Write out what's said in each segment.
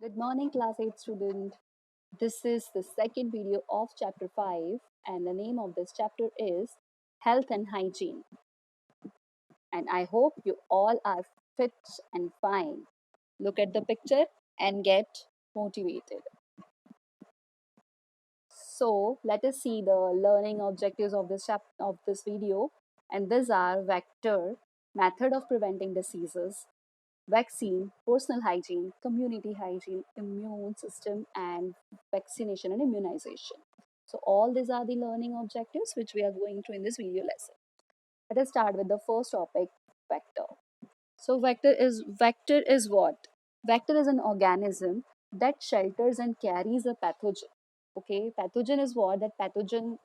Good morning, class 8 student. This is the second video of chapter 5, and the name of this chapter is Health and Hygiene. And I hope you all are fit and fine. Look at the picture and get motivated. So, let us see the learning objectives of this video. And these are vector, method of preventing diseases, vaccine, personal hygiene, community hygiene, immune system, and vaccination and immunization. So all these are the learning objectives which we are going to in this video lesson. Let us start with the first topic, vector. So vector is what? Vector is an organism that shelters and carries a pathogen. Okay, pathogen is what? That pathogen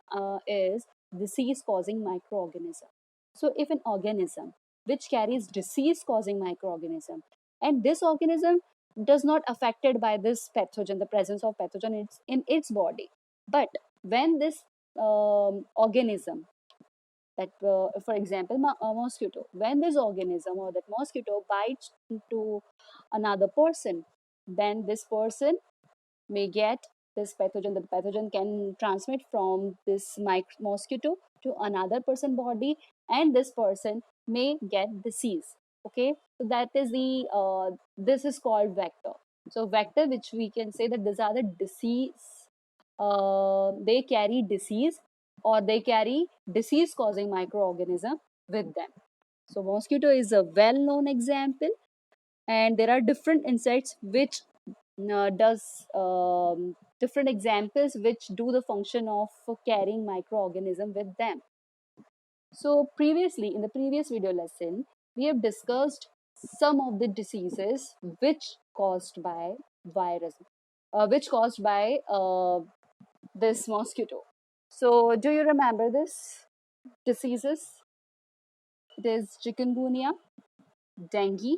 is disease causing microorganism. So if an organism which carries disease causing microorganism, and this organism does not affected by this pathogen, the presence of pathogen in its body, but when this organism that for example a mosquito, when this organism or that mosquito bites to another person, then this person may get this pathogen. The pathogen can transmit from this mosquito to another person body, and this person may get disease. Okay, so that is the this is called vector. So vector, which we can say that these are the disease, they carry disease, or they carry disease causing microorganism with them. So mosquito is a well known example, and there are different insects which does different examples which do the function of carrying microorganism with them. So previously, in the previous video lesson, we have discussed some of the diseases which caused by virus, which caused by this mosquito. So do you remember this diseases? It is chikungunya, dengue,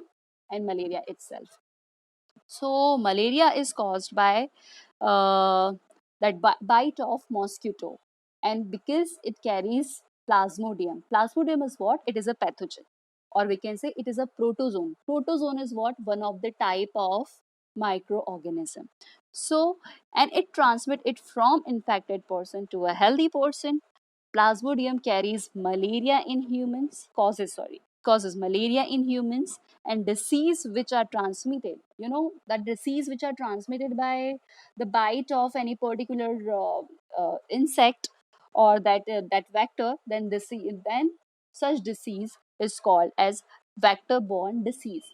and malaria itself. So malaria is caused by uh, that bite of mosquito, and because it carries plasmodium. Plasmodium is what? It is a pathogen, or we can say it is a protozoan. Protozoan is what? One of the type of microorganism. So, and it transmit it from infected person to a healthy person. Plasmodium carries malaria in humans, causes malaria in humans, and disease which are transmitted. You know that disease which are transmitted by the bite of any particular insect, or that vector. Then such disease is called as vector-borne disease.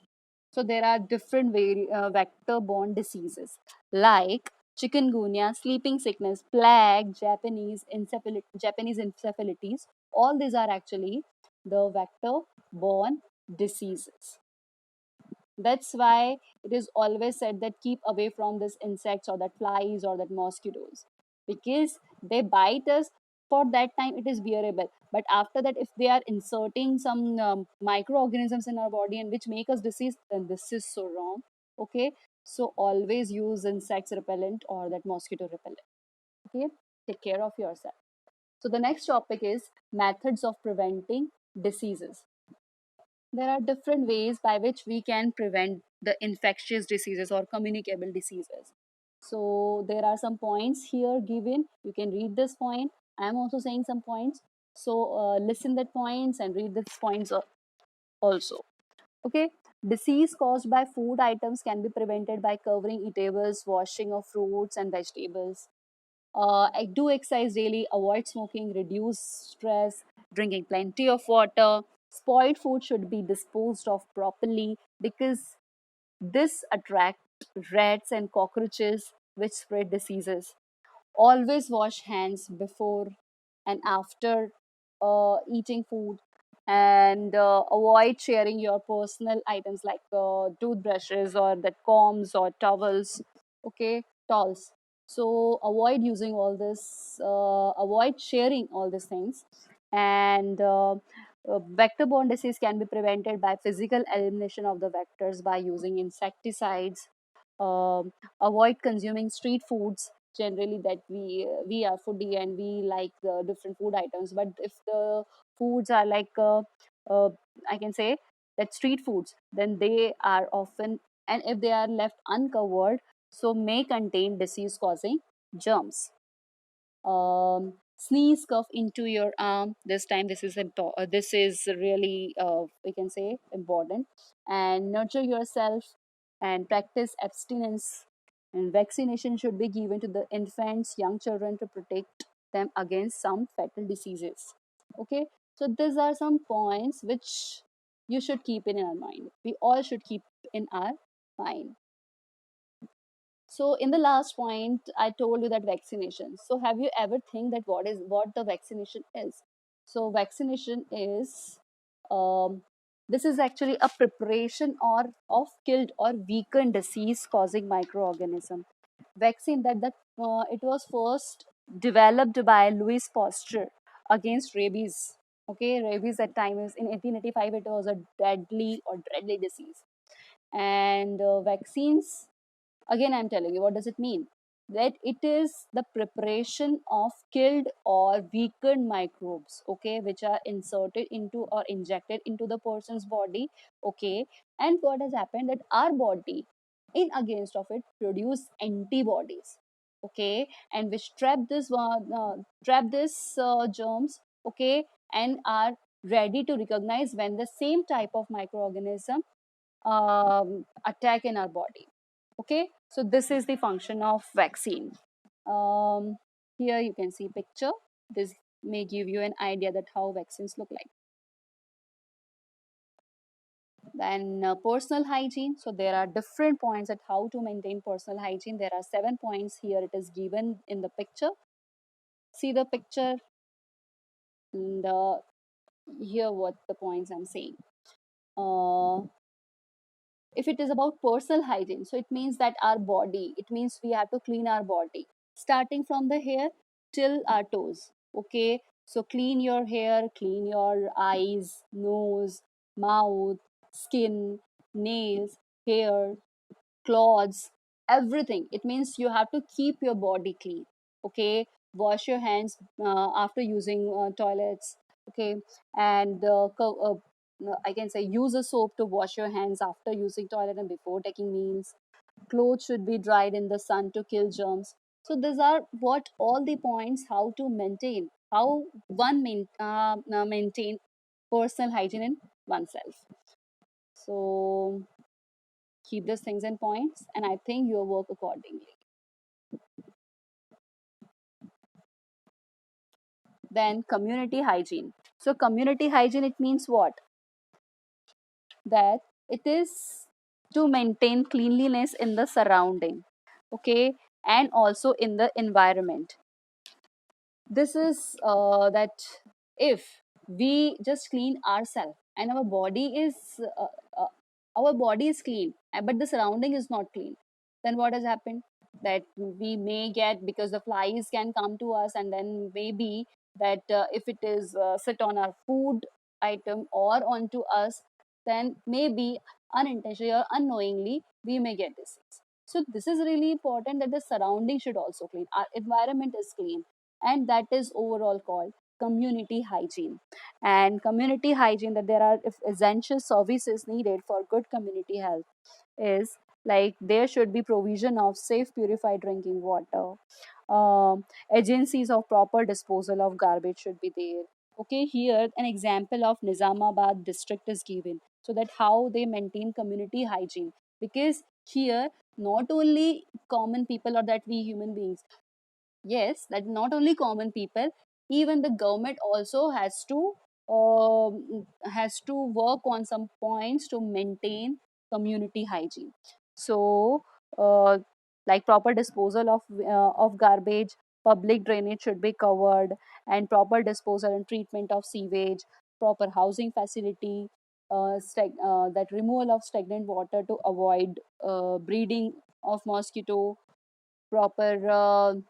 So there are different vector-borne diseases like chikungunya, sleeping sickness, plague, Japanese encephalitis. All these are actually the vector-borne diseases. That's why it is always said that keep away from these insects or that flies or that mosquitoes, because they bite us. For that time it is bearable, but after that, if they are inserting some microorganisms in our body and which make us disease, then this is so wrong. Okay, so always use insects repellent or that mosquito repellent. Okay, take care of yourself. So the next topic is methods of preventing diseases. There are different ways by which we can prevent the infectious diseases or communicable diseases. So there are some points here given. You can read this point. I am also saying some points. So listen that points and read these points also. Okay. Disease caused by food items can be prevented by covering eatables, washing of fruits and vegetables. I do exercise daily, avoid smoking, reduce stress, drinking plenty of water. Spoiled food should be disposed of properly, because this attract rats and cockroaches which spread diseases. Always wash hands before and after eating food, and avoid sharing your personal items like toothbrushes or that combs or towels. Okay, towels. So avoid using all this, avoid sharing all these things. And vector-borne disease can be prevented by physical elimination of the vectors by using insecticides. Avoid consuming street foods. Generally, that we are foodie and we like the different food items, but if the foods are like uh, I can say that street foods, then they are often, and if they are left uncovered, so may contain disease causing germs. Sneeze, cough into your arm. This time, this is really, we can say, important. And nurture yourself and practice abstinence. And vaccination should be given to the infants, young children, to protect them against some fatal diseases. Okay, so these are some points which you should keep in our mind. We all should keep in our mind. So in the last point, I told you that vaccination. So have you ever think that what the vaccination is? So vaccination is, um, this is actually a preparation or of killed or weakened disease causing microorganism. Vaccine that it was first developed by Louis Pasteur against rabies. Okay, rabies at time is in 1885. It was a deadly disease, and vaccines, again I'm telling you, what does it mean? That it is the preparation of killed or weakened microbes, okay, which are inserted into or injected into the person's body, okay. And what has happened, that our body in against of it produce antibodies, okay, and which trap this germs, okay, and are ready to recognize when the same type of microorganism attack in our body. Okay, so this is the function of vaccine. um, Here you can see picture. This may give you an idea that how vaccines look like. Then personal hygiene, so there are different points at how to maintain personal hygiene. There are 7 points here, it is given in the picture. See the picture, and here what the points I'm saying. uh, if it is about personal hygiene, so it means that our body, it means we have to clean our body starting from the hair till our toes, okay. So clean your hair, clean your eyes, nose, mouth, skin, nails, hair, clothes, everything. It means you have to keep your body clean, okay. Wash your hands after using toilets, okay. And I can say use a soap to wash your hands after using toilet and before taking meals. Clothes should be dried in the sun to kill germs. So these are what all the points how to maintain, how maintain personal hygiene in oneself. So keep these things in points, and I think you'll work accordingly. Then community hygiene. So community hygiene, it means what? That it is to maintain cleanliness in the surrounding, okay, and also in the environment. This is that if we just clean ourselves and uh, uh, our body is clean, but the surrounding is not clean, then what has happened, that we may get, because the flies can come to us, and then maybe that if it is sit on our food item or onto us, then maybe unintentionally or unknowingly we may get disease. So this is really important, that the surrounding should also clean, our environment is clean, and that is overall called community hygiene. And community hygiene, that there are if essential services needed for good community health, is like there should be provision of safe purified drinking water. Agencies of proper disposal of garbage should be there, okay. Here an example of Nizamabad district is given, so that how they maintain community hygiene. Because here not only common people, or that we human beings, yes, that not only common people, even the government also has to work on some points to maintain community hygiene. So uh, like proper disposal of garbage, public drainage should be covered, and proper disposal and treatment of sewage, proper housing facility, that removal of stagnant water to avoid breeding of mosquito, proper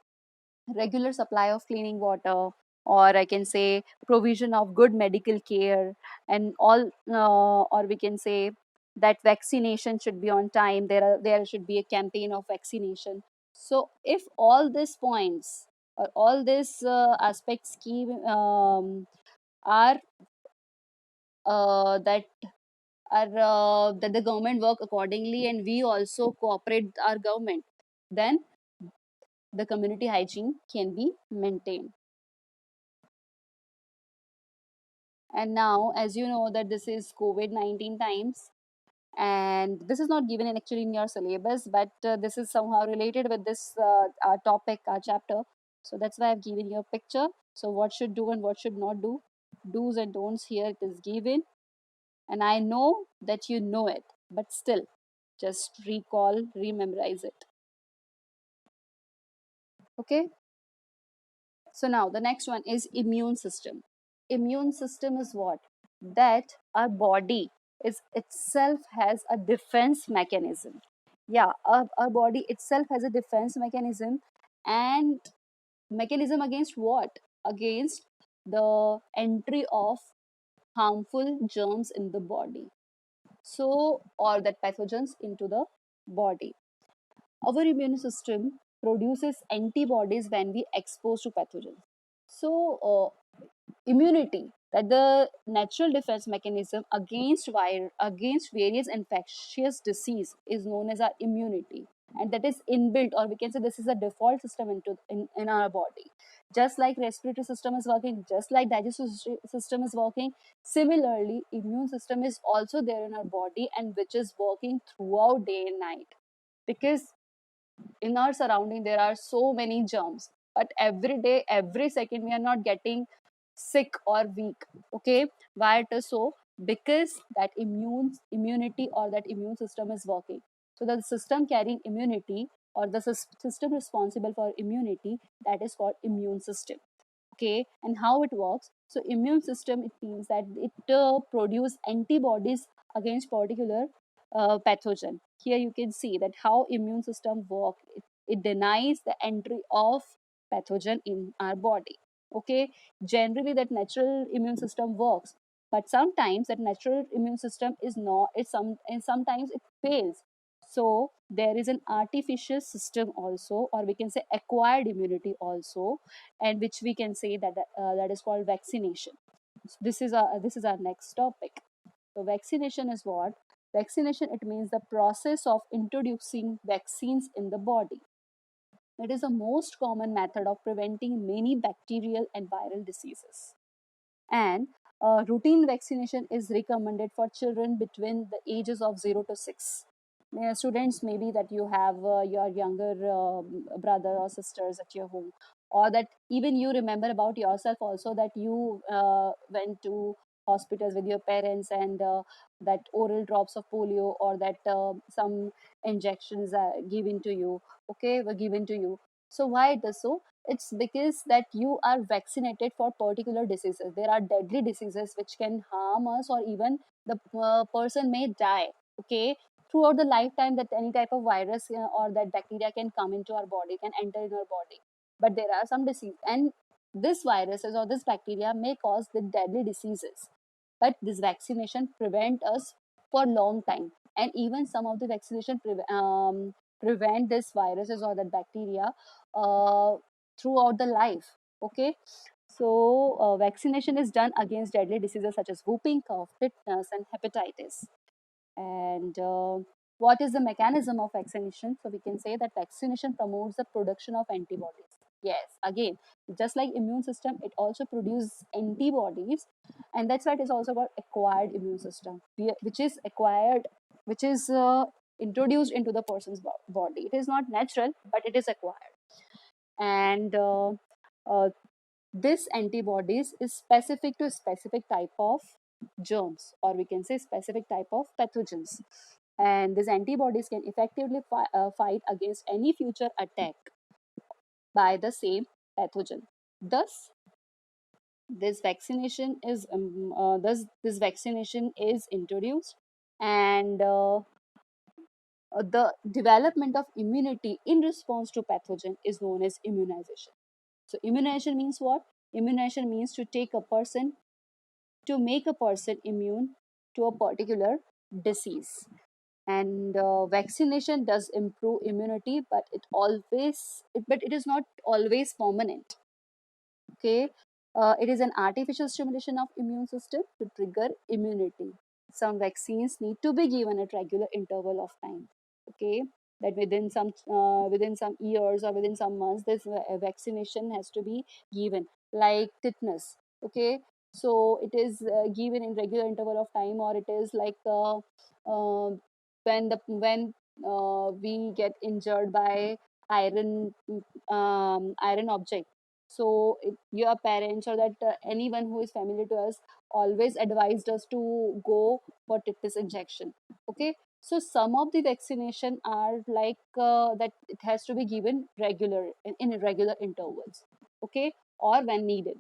regular supply of cleaning water, or I can say provision of good medical care, and all, or we can say that vaccination should be on time. There should be a campaign of vaccination. So if all these points or all these aspects are that that the government work accordingly, and we also cooperate our government, then the community hygiene can be maintained. And now, as you know, that this is COVID-19 times, and this is not given in actually in your syllabus, but this is somehow related with this our topic, our chapter. So that's why I've given you a picture. So what should do and what should not do, do's and don'ts here it is given. And I know that you know it, but still, just recall, rememorize it. Okay. So now the next one is immune system. Immune system is what? That our body is itself has a defense mechanism. Yeah, our body itself has a defense mechanism, and mechanism against what? Against the entry of harmful germs in the body. So, or that pathogens into the body. Our immune system produces antibodies when we expose to pathogens. So, immunity, that the natural defense mechanism against various infectious disease, is known as our immunity, and that is inbuilt, or we can say this is a default system in our body. Just like respiratory system is working, just like digestive system is working, similarly immune system is also there in our body, and which is working throughout day and night. Because in our surrounding there are so many germs, but every day, every second, we are not getting sick or weak. Okay, why it is so? Because that immunity or that immune system is working. So the system carrying immunity, or the system responsible for immunity, that is called immune system. Okay, and how it works? So immune system, it means that it produce antibodies against particular pathogen. Here you can see that how immune system work. It denies the entry of pathogen in our body. Okay, generally that natural immune system works, but sometimes that natural immune system is not, it's some, and sometimes it fails. So there is an artificial system also, or we can say acquired immunity also, and which we can say that that is called vaccination. This is our next topic. So vaccination is what? Vaccination, it means the process of introducing vaccines in the body. It is the most common method of preventing many bacterial and viral diseases. And routine vaccination is recommended for children between the ages of 0 to 6. Students, maybe that you have your younger brother or sisters at your home, or that even you remember about yourself also, that you went to hospitals with your parents, and that oral drops of polio, or that some injections are given to you. Okay, were given to you. So why it is so? It's because that you are vaccinated for particular diseases. There are deadly diseases which can harm us, or even the person may die. Okay, throughout the lifetime, that any type of virus or that bacteria can come into our body, can enter in our body. But there are some disease, and this viruses or this bacteria may cause the deadly diseases. But this vaccination prevent us for long time, and even some of the vaccination prevent this viruses or that bacteria uh, throughout the life. Okay, so vaccination is done against deadly diseases such as whooping cough, tetanus, and hepatitis. And what is the mechanism of vaccination? So we can say that vaccination promotes the production of antibodies. Yes, again, just like immune system, it also produces antibodies, and that's why it is also called acquired immune system, which is acquired, which is introduced into the person's body. It is not natural, but it is acquired. And uh, this antibodies is specific to a specific type of germs, or we can say specific type of pathogens, and these antibodies can effectively fight against any future attack by the same pathogen. Thus this vaccination is introduced, and the development of immunity in response to pathogen is known as immunization. So immunization means what? Immunization means to make a person immune to a particular disease. And vaccination does improve immunity, but it is not always permanent. Okay, it is an artificial stimulation of immune system to trigger immunity. Some vaccines need to be given at regular interval of time. Okay, that within some years or within some months this vaccination has to be given, like tetanus. Okay, so it is given in regular interval of time, or it is like uh, when we get injured by iron iron object. So your parents or that anyone who is familiar to us always advised us to go for tetanus injection. Okay, so some of the vaccination are like that it has to be given regular in regular intervals. Okay, or when needed.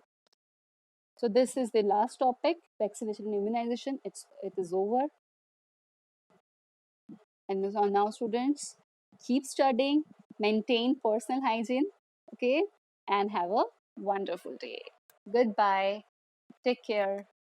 So this is the last topic, vaccination and immunization. It is over. And so now students, keep studying, maintain personal hygiene, okay, and have a wonderful day. Goodbye. Take care.